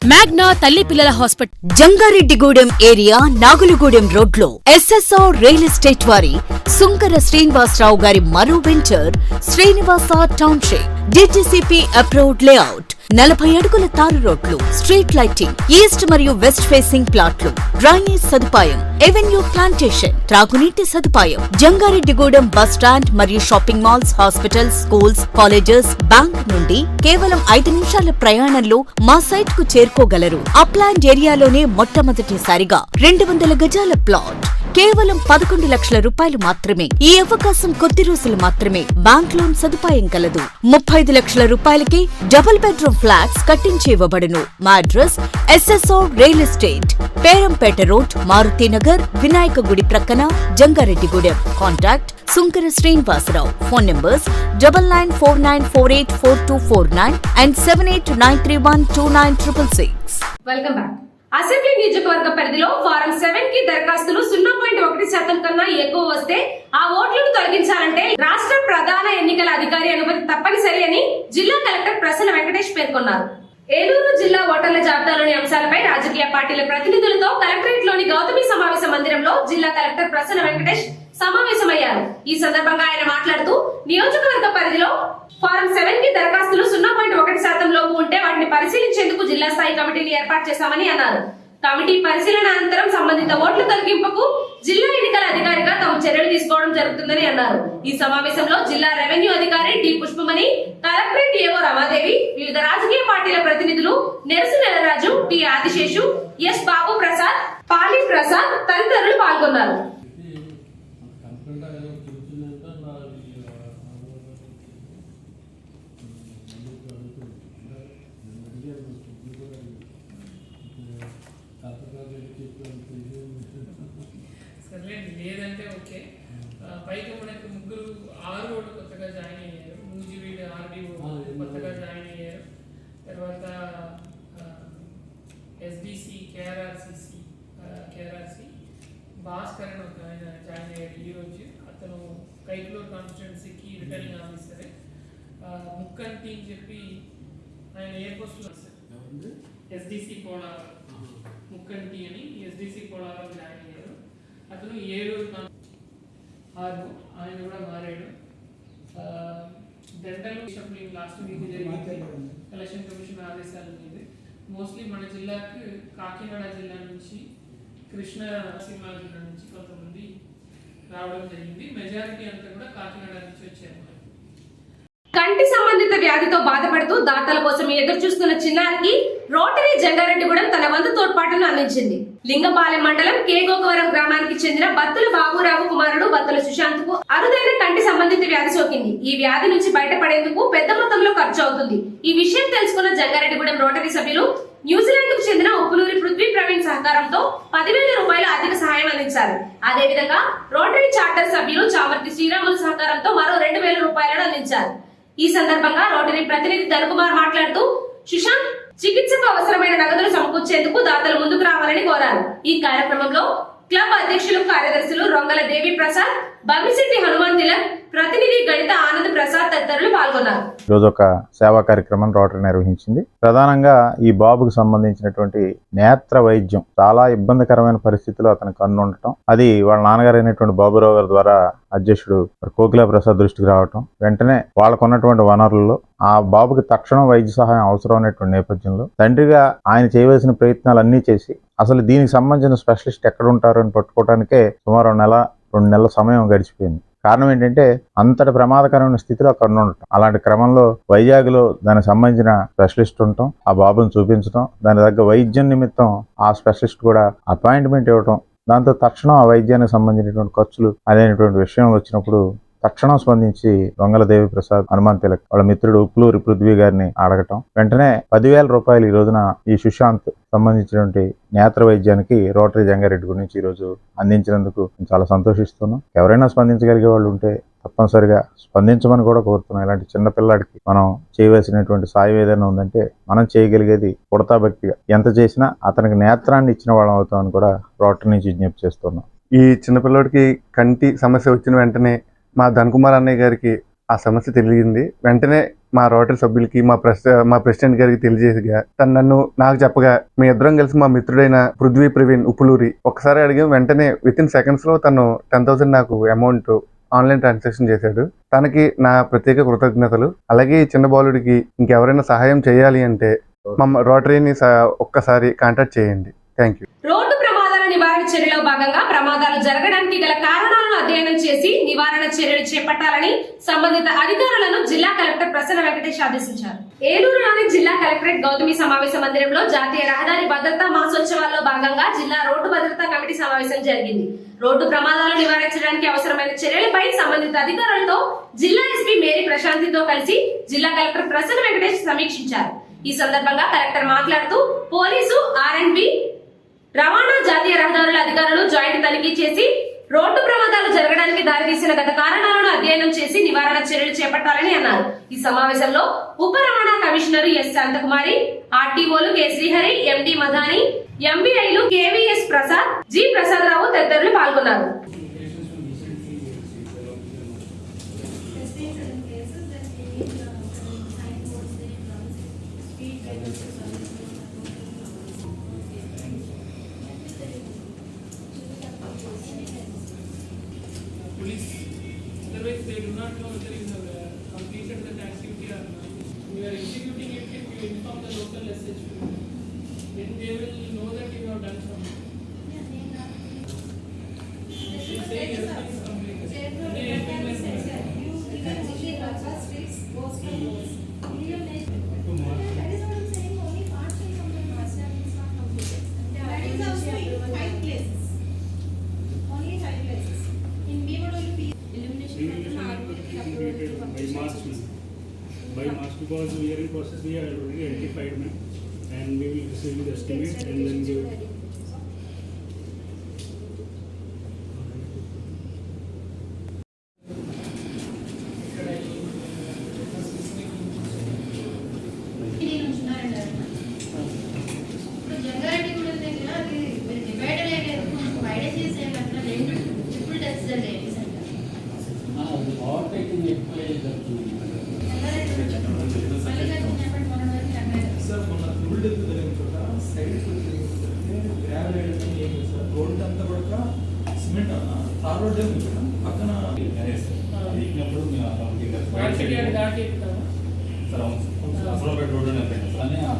Speaker 2: మ్యాగ్నా తల్లి పిల్లల హాస్పిటల్ జంగారెడ్డిగూడెం ఏరియా నాగులగూడెం రోడ్లో ఎస్ఎస్ఆర్ రియల్ ఎస్టేట్ వారి సుంకర శ్రీనివాసరావు గారి మరో venture Srinivasa township DTCP approved layout 40 అడుగుల తారు రోడ్లు, స్ట్రీట్ లైటింగ్, ఈస్ట్ మరియు వెస్ట్ ఫేసింగ్ ప్లాట్లు, డ్రైనేజ్ సదుపాయం, ఎవెన్యూ ప్లాంటేషన్, త్రాగునీటి సదుపాయం, జంగారెడ్డిగూడెం బస్ స్టాండ్ మరియు shopping malls, hospitals, schools, colleges, bank నుండి కేవలం 5 నిమిషాల ప్రయాణంలో మా సైట్ కు చేరుకోగలరు. అప్లాండ్ ఏరియాలోనే మొట్టమొదటిసారిగా 200 గజాల ప్లాట్ కేవలం 11 లక్షల రూపాయలు మాత్రమే. ఈ అవకాశం కొద్ది రోజులు మాత్రమే. బ్యాంక్ లోన్ సదుపాయం కలదు. 35 లక్షల రూపాయలకి డబుల్ బెడ్రూమ్ ఫ్లాట్స్ కట్టించి ఇవ్వబడును. మా address SSO real estate, Perampeta road, Marutinagar, Vinayaka గుడి ప్రక్కన, Jangareddygudem. Contact Sunkara Srinivasarao. Phone numbers 9949484249 and 7893129666.
Speaker 1: Welcome back. Assembly నియోజకవర్గ పరిధిలో ఫారం 7 కి దరఖాస్తులు 0.1% కన్నా ఎక్కువ వస్తే ఆ ఓట్లను తొలగించాలంటే రాష్ట్ర ప్రధాన ఎన్నికల అధికారి అనుమతి తప్పనిసరి అని జిల్లా కలెక్టర్ ప్రసన్న వెంకటేష్ పేర్కొన్నారు. ఏలూరు జిల్లా ఓటర్ల జాబితాలోని అంశాలపై రాజకీయ పార్టీల ప్రతినిధులతో కలెక్టరేట్ లోని గౌతమి సమావేశ మందిరంలో జిల్లా కలెక్టర్ ప్రసన్న వెంకటేష్ సమావేశమయ్యారు. ఈ సందర్భంగా ఆయన మాట్లాడుతూ నియోజకవర్గ పరిధిలో ఫారం 7 కి దరఖాస్తులు 0.1% లోపు ఉంటే వాటిని పరిశీలించేందుకు జిల్లా స్థాయి కమిటీని ఏర్పాటు చేశామని అన్నారు. కమిటీ పరిశీలన అనంతరం సంబంధిత ఓట్ల తొలగింపుకు జిల్లా ఎన్నికల అధికారిగా తాము చర్యలు తీసుకోవడం జరుగుతుందని అన్నారు. ఈ సమావేశంలో జిల్లా రెవెన్యూ అధికారి డి పుష్పమణి, కలెక్టరేట్ ఏవో రమాదేవి, వివిధ రాజకీయ పార్టీల ప్రతినిధులు నెరసు నెలరాజు, టి ఆదిశేషు, ఎస్ బాబు ప్రసాద్, పాలి ప్రసాద్ తదితరులు పాల్గొన్నారు.
Speaker 13: లేదంటే ఓకే. పైకి మనకి 6 రోడ్డు కొత్తగా జాయిన్ అయ్యారు. నూజివీడు RDO కొత్తగా జాయిన్ అయ్యారు. తర్వాత SDC KRRC భాస్కర్ అని ఒక ఆయన జాయిన్ అయ్యారు ఈరోజు. అతను కైక్లూర్ కాన్స్టిట్యున్సీకి రిటర్నింగ్ ఆఫీసరే. ముక్కంటి అని చెప్పి ఆయన ఎయిర్పోర్ట్లో SDC పోలారం, ముక్కంటి అని SDC పోలారం జాయిన్ అయ్యారు. అతను 7 ఆయన కూడా మారాడు. డెంటల్ షఫ్లింగ్ లాస్ట్ వీక్ జరిగింది ఎలక్షన్ కమిషన్ ఆదేశాల మీద. మోస్ట్లీ మన జిల్లాకు కాకినాడ జిల్లా నుంచి, కృష్ణసీమ జిల్లా నుంచి కొంతమంది రావడం జరిగింది. మెజారిటీ అంతా కూడా కాకినాడ నుంచి వచ్చారు.
Speaker 1: కంటి సంబంధిత వ్యాధితో బాధపడుతూ దాతల కోసం ఎదురు చూస్తున్న చిన్నారికి రోటరీ జంగారెడ్డిగూడెం తన వంతు తోడ్పాటును అందించింది. లింగపాలెం మండలం కేగోకవరం గ్రామానికి చెందిన బత్తుల బాబురావు కుమారుడు బత్తుల సుశాంత్ కు అరుదైన కంటి సంబంధిత వ్యాధి సోకింది. ఈ వ్యాధి నుంచి బయటపడేందుకు పెద్ద మొత్తంలో ఖర్చు అవుతుంది. ఈ విషయం తెలుసుకున్న జంగారెడ్డిగూడెం రోటరీ సభ్యులు న్యూజిలాండ్ కు చెందిన ఉప్పులూరి పృథ్వీ ప్రవీణ్ సహకారంతో 10,000 రూపాయల ఆర్థిక సహాయం అందించారు. అదేవిధంగా రోటరీ చార్టర్ సభ్యులు చామర్తి శ్రీరాములు సహకారంతో మరో 2,000 రూపాయలను అందించారు. ఈ సందర్భంగా రోటరీ ప్రతినిధి ధనకుమార్ మాట్లాడుతూ సుశాంత్ చికిత్సకు అవసరమైన నగదులు సమకూర్చేందుకు దాతలు ముందుకు రావాలని కోరారు. ఈ కార్యక్రమంలో క్లబ్ అధ్యక్షులు, కార్యదర్శులు రొంగల దేవి ప్రసాద్, బమ్మిశెట్టి హనుమాన్ తిలక్, ప్రతినిధి గణిత ఆనంద్ ప్రసాద్ తదితరులు పాల్గొన్నారు.
Speaker 9: ఈరోజు ఒక సేవా కార్యక్రమం రోటరీ నిర్వహించింది. ప్రధానంగా ఈ బాబుకు సంబంధించినటువంటి నేత్ర వైద్యం చాలా ఇబ్బందికరమైన పరిస్థితిలో అతనికి కన్ను ఉండటం, అది వాళ్ళ నాన్నగారు అయినటువంటి బాబురావు గారి ద్వారా అధ్యక్షుడు కోకిలా ప్రసాద్ దృష్టికి రావటం, వెంటనే వాళ్ళకున్నటువంటి వనరుల్లో ఆ బాబుకి తక్షణం వైద్య సహాయం అవసరం అనేటువంటి నేపథ్యంలో తండ్రిగా ఆయన చేయవలసిన ప్రయత్నాలు అన్నీ చేసి అసలు దీనికి సంబంధించిన స్పెషలిస్ట్ ఎక్కడ ఉంటారు అని పట్టుకోవడానికే సుమారు 1-2 నెలల సమయం గడిచిపోయింది. కారణం ఏంటంటే అంతటి ప్రమాదకరమైన స్థితిలో కన్ను ఉండటం. అలాంటి క్రమంలో వైజాగ్లో దానికి సంబంధించిన స్పెషలిస్ట్ ఉండటం, ఆ బాబుని చూపించడం, దాని దగ్గర వైద్యం నిమిత్తం ఆ స్పెషలిస్ట్ కూడా అపాయింట్మెంట్ ఇవ్వటం, దాంతో తక్షణం ఆ వైద్యానికి సంబంధించినటువంటి ఖర్చులు అనేటువంటి విషయం వచ్చినప్పుడు తక్షణం స్పందించి రొంగల దేవి ప్రసాద్, హనుమాన్ తిలక్ వాళ్ళ మిత్రుడు ఉప్పులూరి పృథ్వీ గారిని అడగటం, వెంటనే 10,000 రూపాయలు ఈ రోజున ఈ సుశాంత్ సంబంధించినటువంటి నేత్ర వైద్యానికి రోటరీ జంగారెడ్డి గురించి ఈ రోజు అందించినందుకు చాలా సంతోషిస్తున్నాం. ఎవరైనా స్పందించగలిగే వాళ్ళు ఉంటే తప్పనిసరిగా స్పందించమని కూడా కోరుతున్నాం. ఇలాంటి చిన్న పిల్లాడికి మనం చేయవలసినటువంటి సాయం ఏదైనా ఉందంటే మనం చేయగలిగేది పుడతా భక్తిగా ఎంత చేసినా అతనికి నేత్రాన్ని ఇచ్చిన వాళ్ళం అవుతామని కూడా రోటరీ నుంచి విజ్ఞప్తి చేస్తున్నాం.
Speaker 14: ఈ చిన్నపిల్లడికి కంటి సమస్య వచ్చిన వెంటనే మా ధనకుమార్ అన్నయ్య గారికి ఆ సమస్య తెలియంది. వెంటనే మా రోటరీ సభ్యులకి మా ప్రెసిడెంట్ గారికి తెలియజేసిగా తను నాకు చెప్పగా మీ ఇద్దరం కలిసి మా మిత్రుడైన పృథ్వీ ప్రవీణ్ ఉప్పులూరి ఒకసారి అడిగాం. వెంటనే విత్ ఇన్ సెకండ్స్ లో తను 10,000 నాకు అమౌంట్ ఆన్లైన్ ట్రాన్సాక్షన్ చేశాడు. తనకి నా ప్రత్యేక కృతజ్ఞతలు. అలాగే ఈ చిన్న బాలుడికి ఇంకెవరైనా సహాయం చేయాలి అంటే మా రోటరీని ఒక్కసారి కాంటాక్ట్ చేయండి. Thank you.
Speaker 1: రోడ్డు ప్రమాదాల నివారణ చర్యలో భాగంగా ప్రమాదాలు జరగడానికి గల కారణాలను అధ్యయనం చేసి నివారణ చర్యలు చేపట్టాలని సంబంధిత అధికారులను జిల్లా కలెక్టర్ ప్రసన్న వెంకటేష్ ఆదేశించారు. ఏలూరులోని జిల్లా కలెక్టరేట్ గౌతమి సమావేశ మందిరంలో జాతీయ రహదారి భద్రతా మాసోత్సవాల్లో భాగంగా జిల్లా రోడ్డు భద్రతా కమిటీ సమావేశం జరిగింది. రోడ్డు ప్రమాదాలు నివారించడానికి అవసరమైన చర్యలపై సంబంధిత అధికారులతో జిల్లా ఎస్పీ మేరీ ప్రశాంతితో కలిసి జిల్లా కలెక్టర్ ప్రసన్న వెంకటేష్ సమీక్షించారు. ఈ సందర్భంగా కలెక్టర్ మాట్లాడుతూ పోలీసు, R&B, రవాణా, జాతీయ రహదారుల అధికారులు జాయింట్ తనిఖీ చేసి రోడ్డు ప్రమాదాలు జరగడానికి దారితీసిన గత కారణాలను అధ్యయనం చేసి నివారణ చర్యలు చేపట్టాలని అన్నారు. ఈ సమావేశంలో ఉప రవాణా కమిషనర్ ఎస్ శాంతకుమారి, ఆర్టీఓలు కె శ్రీహరి, ఎండి మధాని, ఎంబీఐలు కేవీఎస్ ప్రసాద్, జి ప్రసాదరావు తదితరులు పాల్గొన్నారు.
Speaker 13: Police, otherwise they do not know whether you have completed that activity or not. You are executing it if you inform the local SHO. Then they will know that you have done something. They say everything is completed. They implement that. By March, because we are in process, we are already identified, and we will receive the estimate and then give.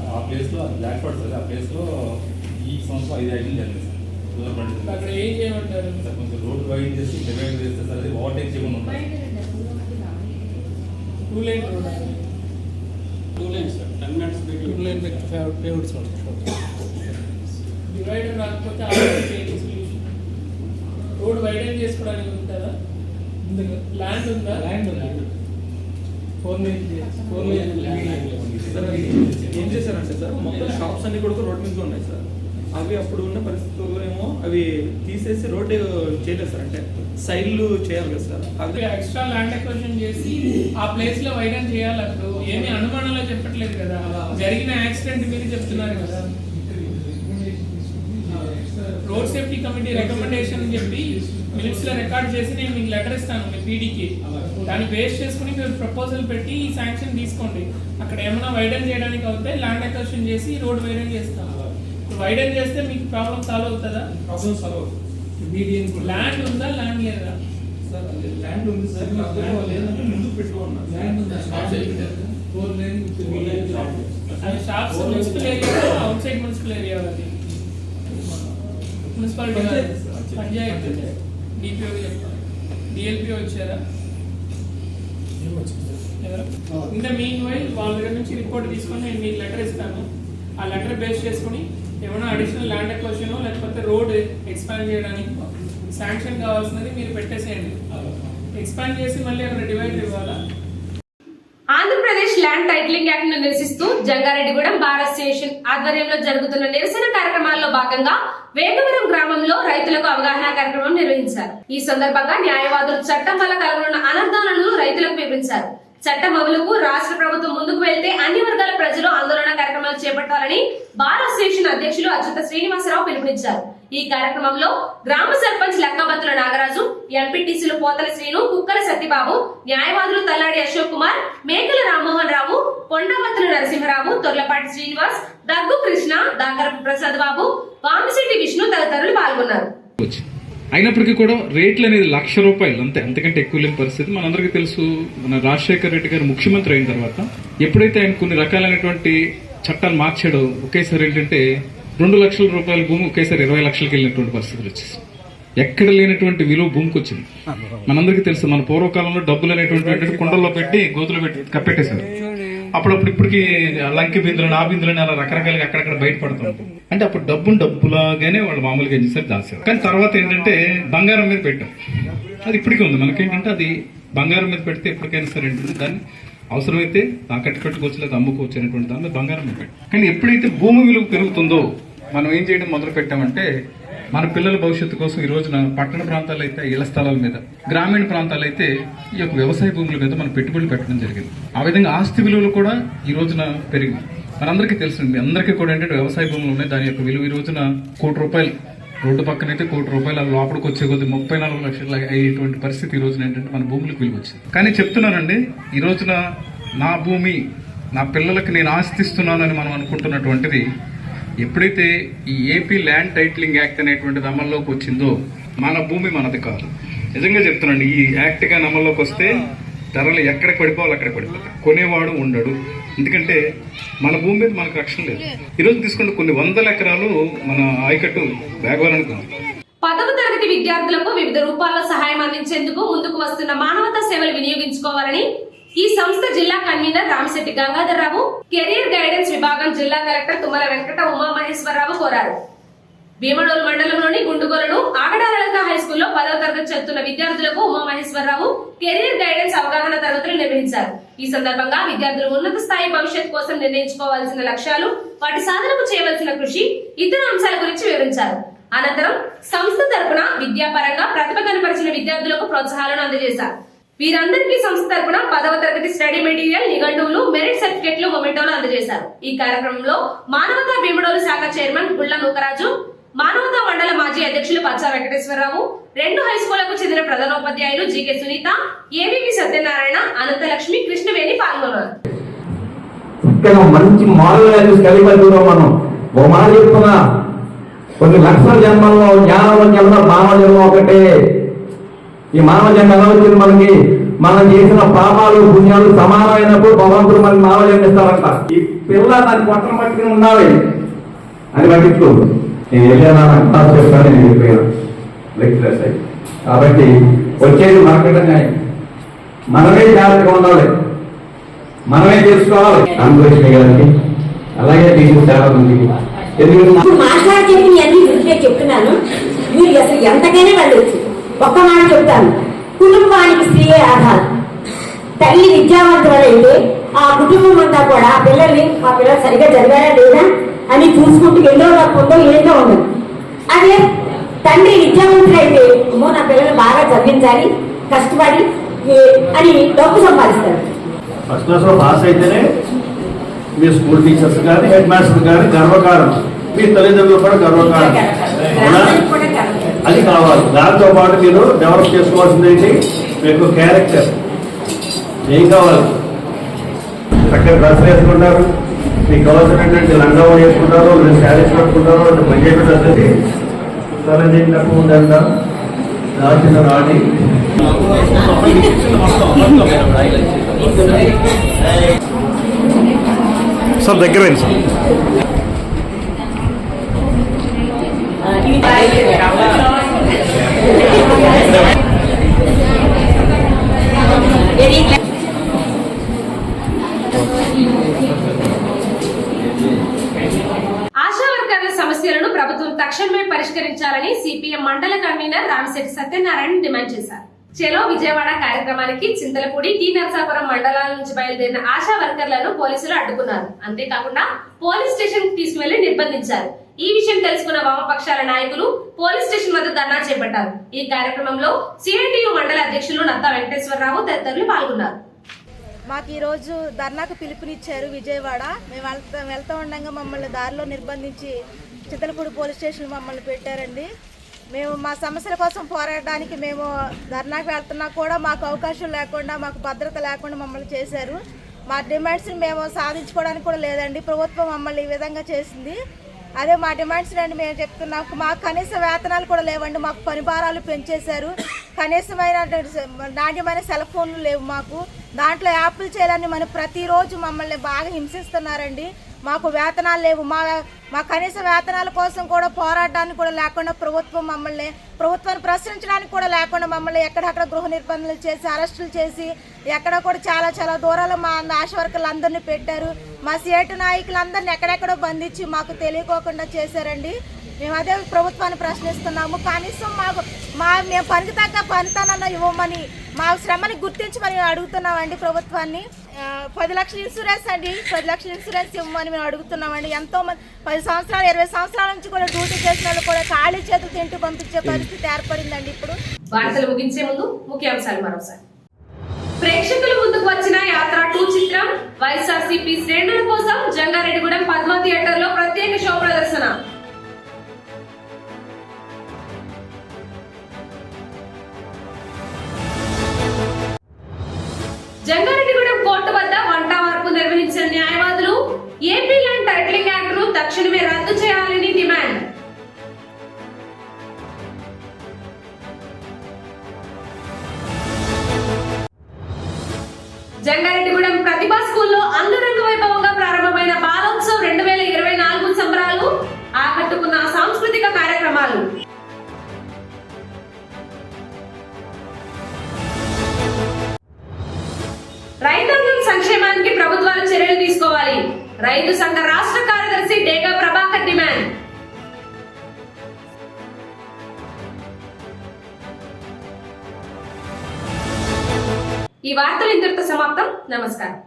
Speaker 9: ఆ ప్లేస్లో black spot sir, ఆ ప్లేస్లో ఈ సంవత్సరం 5 item జరిగింది sir. అక్కడ ఏం చేయమంటారు సార్? కొంచెం రోడ్ వైడ్ చేసి డివైడ్ చేస్తే సార్, అది ఓవర్టేక్ చేయకుండా ఉంటుంది. 2 lane road, 2 lanes sir, 10 minutes 2 lane paved sir. Divider రాకపోతే రోడ్ వైడెన్ చేసుకోవడానికి ఉంటుందా? ల్యాండ్ ఉందా? ల్యాండ్ ఉంది. 4 lane ఏం చేశారంటే సార్, మొత్తం షాప్స్ అన్ని కూడా రోడ్ మీద ఉన్నాయి సార్. అవి అప్పుడు ఉన్న పరిస్థితుల్లో ఏమో అవి తీసేసి రోడ్ చేయలేదు సార్, అంటే సైడ్లు చేయాలి కదా సార్. అవి ఎక్స్ట్రా ల్యాండ్ ఎక్విజిషన్ చేసి ఆ ప్లేస్ లో వైడన్ చేయాలి. అప్పుడు ఏమి అనుమానంలో చెప్పట్లేదు కదా, జరిగిన యాక్సిడెంట్ మీరు చెప్తున్నారు కదా. రోడ్ సేఫ్టీ కమిటీ రికమెండేషన్ అని చెప్పి మినిట్స్ లో రికార్డ్ చేసి నేను మీకు లెటర్ ఇస్తాను మీ పీడీకి. దాన్ని బేస్ చేసుకుని మీరు ప్రపోజల్ పెట్టి ఈ శాంక్షన్ తీసుకోండి. అక్కడ ఏమైనా వైడన్ చేయడానికి అవుతే ల్యాండ్ ఎక్విజిషన్ చేసి రోడ్ వైడన్ చేస్తాం. వైడన్ చేస్తే మీకు ప్రాబ్లం సాల్వ్ అవుతుందా? ప్రాబ్లం సాల్వ్ అవుతుంది. ల్యాండ్ ఉందా, ల్యాండ్ లేదా? సార్ ల్యాండ్ ఉంది సార్, లేదంటే ముందు పెట్టుకున్నాం. ల్యాండ్ ఉందా? అది shops municipal area, out side municipal area. అది మున్సిపాలిటీ పంచాయతీ డిపిఓ చెప్తాను. డిఎల్పిఓ వచ్చారా? ఇంత మీన్ వైల్ వాళ్ళ దగ్గర నుంచి రిపోర్ట్ తీసుకొని నేను మీకు లెటర్ ఇస్తాను. ఆ లెటర్ బేస్ చేసుకుని ఏమైనా అడిషనల్ ల్యాండ్ ఎక్విజిషన్ లేకపోతే రోడ్ ఎక్స్పాండ్ చేయడానికి శాంక్షన్ కావాల్సినది మీరు పెట్టేసేయండి. ఎక్స్పాండ్ చేసి మళ్ళీ అక్కడ డివైడ్ ఇవ్వాలా?
Speaker 1: ఆంధ్రప్రదేశ్ ల్యాండ్ టైటిలింగ్ యాక్ట్ ను నిరసిస్తూ జంగారెడ్డిగూడెం బార్ అసోసియేషన్ ఆధ్వర్యంలో జరుగుతున్న నిరసన కార్యక్రమాల్లో భాగంగా వేగవరం గ్రామంలో రైతులకు అవగాహన కార్యక్రమం నిర్వహించారు. ఈ సందర్భంగా న్యాయవాదులు చట్టం వల్ల కలగనున్న అనర్థాలను రైతులకు వివరించారు. చట్టం అమలుకు రాష్ట్ర ప్రభుత్వం ముందుకు వెళ్తే అన్ని వర్గాల ప్రజలు ఆందోళన కార్యక్రమాలు చేపట్టాలని బార్ అసోసియేషన్ అధ్యక్షులు అచ్యుత శ్రీనివాసరావు పిలుపునిచ్చారు. ఈ కార్యక్రమంలో గ్రామ సర్పంచ్ లక్కబత్తుల నాగరాజు, ఎంపీటీసీలు పోతల శ్రీను, కుక్కల సత్యబాబు, న్యాయవాదులు తల్లాడి అశోక్ కుమార్, మేకల రామ్మోహన్ రావు, కొండబత్తుల నరసింహరావు, తొర్లపాటి శ్రీనివాస్, దగ్గు కృష్ణ, దాకరపు ప్రసాద్ బాబు, వామిశెట్టి విష్ణు తదితరులు పాల్గొన్నారు.
Speaker 9: అయినప్పటికీ కూడా రేట్లు అనేది ₹1,00,000 అంతే, అంతకంటే ఎక్కువ లేని పరిస్థితి. మనందరికీ తెలుసు, మన రాజశేఖర రెడ్డి గారు ముఖ్యమంత్రి అయిన తర్వాత ఎప్పుడైతే ఆయన కొన్ని రకాలైనటువంటి చట్టాలు మార్చాడో ఒకేసారి ఏంటంటే ₹2,00,000 భూమి ఒకేసారి 20 లక్షలకి వెళ్ళినటువంటి పరిస్థితులు వచ్చేసి ఎక్కడ లేనటువంటి విలువ భూమికి వచ్చింది. మనందరికీ తెలుసు, మన పూర్వకాలంలో డబ్బులు అనేటువంటి కుండల్లో పెట్టి గోతులు పెట్టి కప్పెట్టేశారు. అప్పుడప్పుడు ఇప్పటికి లంకి బిందులని ఆ బిందులని అలా రకరకాలుగా అక్కడక్కడ బయటపడుతుంది. అంటే అప్పుడు డబ్బులాగానే వాళ్ళు మామూలుగా ఏం చేశారు, దాచారు. కానీ తర్వాత ఏంటంటే బంగారం మీద పెట్టాం. అది ఇప్పటికీ ఉంది. మనకేంటంటే అది బంగారం మీద పెడితే ఎప్పటికైనా సరే ఏంటంటే దాన్ని అవసరమైతే తాకట్టు కట్టుకోవచ్చు, లేదా అమ్ముకోవచ్చు అనేటువంటి దాని మీద బంగారం మీద పెట్టాం. కానీ ఎప్పుడైతే భూమి విలువ పెరుగుతుందో మనం ఏం చేయడం మొదలు పెట్టామంటే మన పిల్లల భవిష్యత్తు కోసం ఈ రోజున పట్టణ ప్రాంతాలు అయితే ఇళ్ల స్థలాల మీద, గ్రామీణ ప్రాంతాలు అయితే ఈ యొక్క వ్యవసాయ భూముల మీద మనం పెట్టుబడులు పెట్టడం జరిగింది. ఆ విధంగా ఆస్తి విలువలు కూడా ఈ రోజున పెరిగింది. మనందరికీ తెలుసు, మీ అందరికీ కూడా ఏంటంటే వ్యవసాయ భూములు ఉన్నాయి, దాని యొక్క విలువ ఈ రోజున ₹1,00,00,000, రోడ్డు పక్కన అయితే ₹1,00,00,000, లోపలికి వచ్చే కొద్ది 34 లక్షలు అయ్యేటువంటి పరిస్థితి ఈ రోజున ఏంటంటే మన భూములకు విలువ వచ్చింది. కానీ చెప్తున్నానండి, ఈ రోజున నా భూమి నా పిల్లలకి నేను ఆస్తిస్తున్నానని మనం అనుకుంటున్నటువంటిది ఎప్పుడైతే ఈ ఏపీ ల్యాండ్ టైటిలింగ్ యాక్ట్ అనేటువంటిది అమల్లోకి వచ్చిందో మన భూమి మనది కాదు. నిజంగా చెప్తున్నాండి, ఈ యాక్ట్ గా అమల్లోకి వస్తే ధరలు ఎక్కడికి పడిపోవాలి అక్కడికి పడిపోతాయి, కొనేవాడు ఉండడు. ఎందుకంటే మన భూమి మీద మనకు రక్షణ లేదు. ఈరోజు తీసుకుంటే కొన్ని 100 ఎకరాలు మన ఆయకట్టు వేగవాలనుకుంది.
Speaker 1: 10వ తరగతి విద్యార్థులకు వివిధ రూపాల్లో సహాయం అందించేందుకు ముందుకు వస్తున్న మానవతా సేవలు వినియోగించుకోవాలని ఈ సంస్థ జిల్లా convener Ramisetti Gangadhar Rao, career guidance విభాగం జిల్లా కలెక్టర్ తుమ్మల వెంకట ఉమామహేశ్వరరావు కోరారు. భీమడోలు మండలంలోని గుండుగోలను ఆగడాలక హై స్కూల్లో 10వ తరగతి చదువుతున్న విద్యార్థులకు ఉమామహేశ్వరరావు కెరీర్ గైడెన్స్ అవగాహన తరగతులు నిర్వహించారు. ఈ సందర్భంగా విద్యార్థులు ఉన్నత స్థాయి భవిష్యత్ కోసం నిర్ణయించుకోవాల్సిన లక్ష్యాలు, వాటి సాధనకు చేయవలసిన కృషి, ఇతర అంశాల గురించి వివరించారు. అనంతరం సంస్థ తరపున విద్యాపరంగా ప్రతిభ కనపరిచిన విద్యార్థులకు ప్రోత్సాహాలను అందజేశారు. వీరందరికీ సంస్థ తరపున 10వ తరగతి స్టడీ మెటీరియల్, నిఘంటువులు, మెరిట్ సర్టిఫికెట్లు, మొమెంటోలు అందజేశారు. ఈ కార్యక్రమంలో మానవతా భీమడోలు శాఖ చైర్మన్ గుళ్ల నూకరాజు, మానవతా మండల మాజీ అధ్యక్షులు పచ్చా వెంకటేశ్వరరావు, 2 హై స్కూళ్లకు చెందిన ప్రధానోపాధ్యాయులు జీకే సునీత, ఏవివి సత్యనారాయణ, అనంతలక్ష్మి, కృష్ణవేణి పాల్గొన్నారు.
Speaker 15: మంచి మోడల్ వాల్యూస్ కలిగి మనం ఓ మాట చెప్తున్నా, కొన్ని లక్షల జన్మల్లో జ్ఞానంలో జన్మ మానవ జన్మ ఒకటే. ఈ మానవ జన్మ ఎలా వచ్చింది మనకి? మనం చేసిన పాపాలు పుణ్యాలు సమానమైనప్పుడు భగవంతుడు మనకి మానవ జన్మ ఇస్తారంట. ఈ పిల్ల దాన్ని పట్టణం పట్టుకుని ఉండాలి అని పట్టించు. నేను వెళ్ళాను అంటాను, చెప్తాను, నేను వెళ్ళిపోయాను లెక్చరర్స్ అయ్యి. కాబట్టి వచ్చేది మార్కెట్ మనమే జాగ్రత్తగా ఉండాలి, మనమే చేసుకోవాలి. రామకృష్ణ గారికి అలాగే టీచర్ చాలా మందికి
Speaker 11: చెప్తున్నాను. మీరు అసలు ఎంతకైనా వెళ్ళొచ్చు. ఒక్క మాట చెప్తాను, కుటుంబానికి స్త్రీయే ఆధారం. తల్లి విద్యావంతులైతే ఆ కుటుంబం అంతా కూడా పిల్లల్ని, మా పిల్లలు సరిగా చదివారా లేదా అని చూసుకుంటూ ఎన్నో తప్పుందో ఏంటో ఉండదు. అదే తండ్రి విద్యావంతులైతే అమ్మో నా పిల్లలు బాగా చదివించాలి, కష్టపడి అని డబ్బు సంపాదిస్తారు.
Speaker 15: ఫస్ట్ క్లాస్ లో పాస్ అయితేనే మీ స్కూల్ టీచర్స్ కానీ హెడ్ మాస్టర్ కానీ గర్వకారణం, మీ తల్లిదండ్రులు కూడా గర్వకారణం. అది కావాలి. దాంతో పాటు మీరు డెవలప్ చేసుకోవాల్సింది ఏంటి? మీకు క్యారెక్టర్ ఏం కావాలి? చక్కగా డ్రెస్ వేసుకుంటారు, మీకు కావాల్సినటువంటి లంగా వేసుకుంటారు, మీరు శారీస్ కట్టుకుంటారు, అంటే పంజాబీ డ్రెస్ అది తల్లి తక్కువ ఉందంట దాచిన రాణి. సార్ దగ్గర సార్
Speaker 1: ఆశా వర్కర్ల సమస్యలను ప్రభుత్వం తక్షణమే పరిష్కరించాలని సిపిఎం మండల కన్వీనర్ రామిశెట్టి సత్యనారాయణ డిమాండ్ చేశారు. చెలో విజయవాడ కార్యక్రమానికి చింతలపూడి, టీ నరసాపురం మండలాల నుంచి బయలుదేరిన ఆశా వర్కర్లను పోలీసులు అడ్డుకున్నారు. అంతేకాకుండా పోలీస్ స్టేషన్ తీసుకువెళ్లి నిర్బంధించారు. ఈ విషయం తెలుసుకున్న వామపక్షాల నాయకులు పోలీస్ స్టేషన్ వద్ద ధర్నా చేపట్టారు. ఈ కార్యక్రమంలో సిఐటియు మండల అధ్యక్షులు నత్తా వెంకటేశ్వరరావు తదితరులు పాల్గొన్నారు.
Speaker 16: మాకు ఈరోజు ధర్నాకు పిలుపునిచ్చారు విజయవాడ. మేము వెళ్తూ ఉండగా మమ్మల్ని దారిలో నిర్బంధించి చింతలపూడి పోలీస్ స్టేషన్ మమ్మల్ని పెట్టారండి. మేము మా సమస్యల కోసం పోరాడడానికి మేము ధర్నాకు వెళ్తున్నా కూడా మాకు అవకాశం లేకుండా, మాకు భద్రత లేకుండా మమ్మల్ని చేశారు. మా డిమాండ్స్ని మేము సాధించుకోవడానికి కూడా లేదండి. ప్రభుత్వం మమ్మల్ని ఈ విధంగా చేసింది. అదే మా డిమాండ్స్ రండి మేము చెప్తున్నాం. మాకు కనీస వేతనాలు కూడా లేవండి. మాకు పని భారాలు పెంచేశారు. కనీసమైన నాణ్యమైన సెల్ ఫోన్లు లేవు మాకు. దాంట్లో యాప్లు చేయాలని ప్రతిరోజు మమ్మల్ని బాగా హింసిస్తున్నారండి. మాకు వేతనాలు లేవు. మా కనీస వేతనాల కోసం కూడా పోరాడడానికి కూడా లేకుండా ప్రభుత్వాన్ని ప్రశ్నించడానికి కూడా లేకుండా మమ్మల్ని ఎక్కడెక్కడ గృహ నిర్బంధాలు చేసి అరెస్టులు చేసి ఎక్కడ కూడా చాలా చాలా దూరాలు మా ఆశా వర్కర్లందరినీ పెట్టారు. మా సిఐటి నాయకులందరినీ ఎక్కడెక్కడో బంధించి మాకు తెలియకోకుండా చేశారండి. మేము అదే ప్రభుత్వాన్ని ప్రశ్నిస్తున్నాము. కనీసం మేము పనికి తగ్గ పనితనాన్ని ఇవ్వమని, మా శ్రమని గుర్తించమని అడుగుతున్నామండి ప్రభుత్వాన్ని. 10 లక్షల ఇన్సూరెన్స్ అండి, 10 లక్షల ఇన్సూరెన్స్ ఇవ్వమని మేము అడుగుతున్నామండి. ఎంతోమంది 10 సంవత్సరాలు 20 సంవత్సరాల నుంచి కూడా డ్యూటీ చేసిన వాళ్ళు కూడా ఖాళీ చేతులతో ఇంటికి పంపించే పరిస్థితి ఏర్పడిందండి. ఇప్పుడు
Speaker 1: వార్తలు ముగించే ముందు ముఖ్యాంశాలు మరోసారి. ప్రేక్షకుల ముందుకు వచ్చిన యాత్ర 2 చిత్రం. వైఎస్ఆర్సీపీ శ్రేణుల కోసం జంగారెడ్డిగూడెం పద్మ థియేటర్ లో ప్రత్యేక షో ప్రదర్శన. జంగారెడ్డిగూడెం కోర్టు వద్ద వంట వార్పు నిర్వహించిన న్యాయవాదులు ఏపీ ల్యాండ్ టైటిలింగ్ యాక్ట్ తక్షణమే రద్దు చేయాలని డిమాండ్. జంగారెడ్డిగూడెం ప్రతిభా స్కూల్లో అంగరంగ వైభవంగా ప్రారంభమైన బాలోత్సవ్ 2024 సంబరాలు ఆకట్టుకున్న సాంస్కృతిక కార్యక్రమాలు. రైతాంగం సంక్షేమానికి ప్రభుత్వాలు చర్యలు తీసుకోవాలి. రైతు సంఘ రాష్ట్ర కార్యదర్శి డేగా ప్రభాకర్ డిమాండ్. ఈ వార్తలు ఇంతటితో సమాప్తం. నమస్కారం.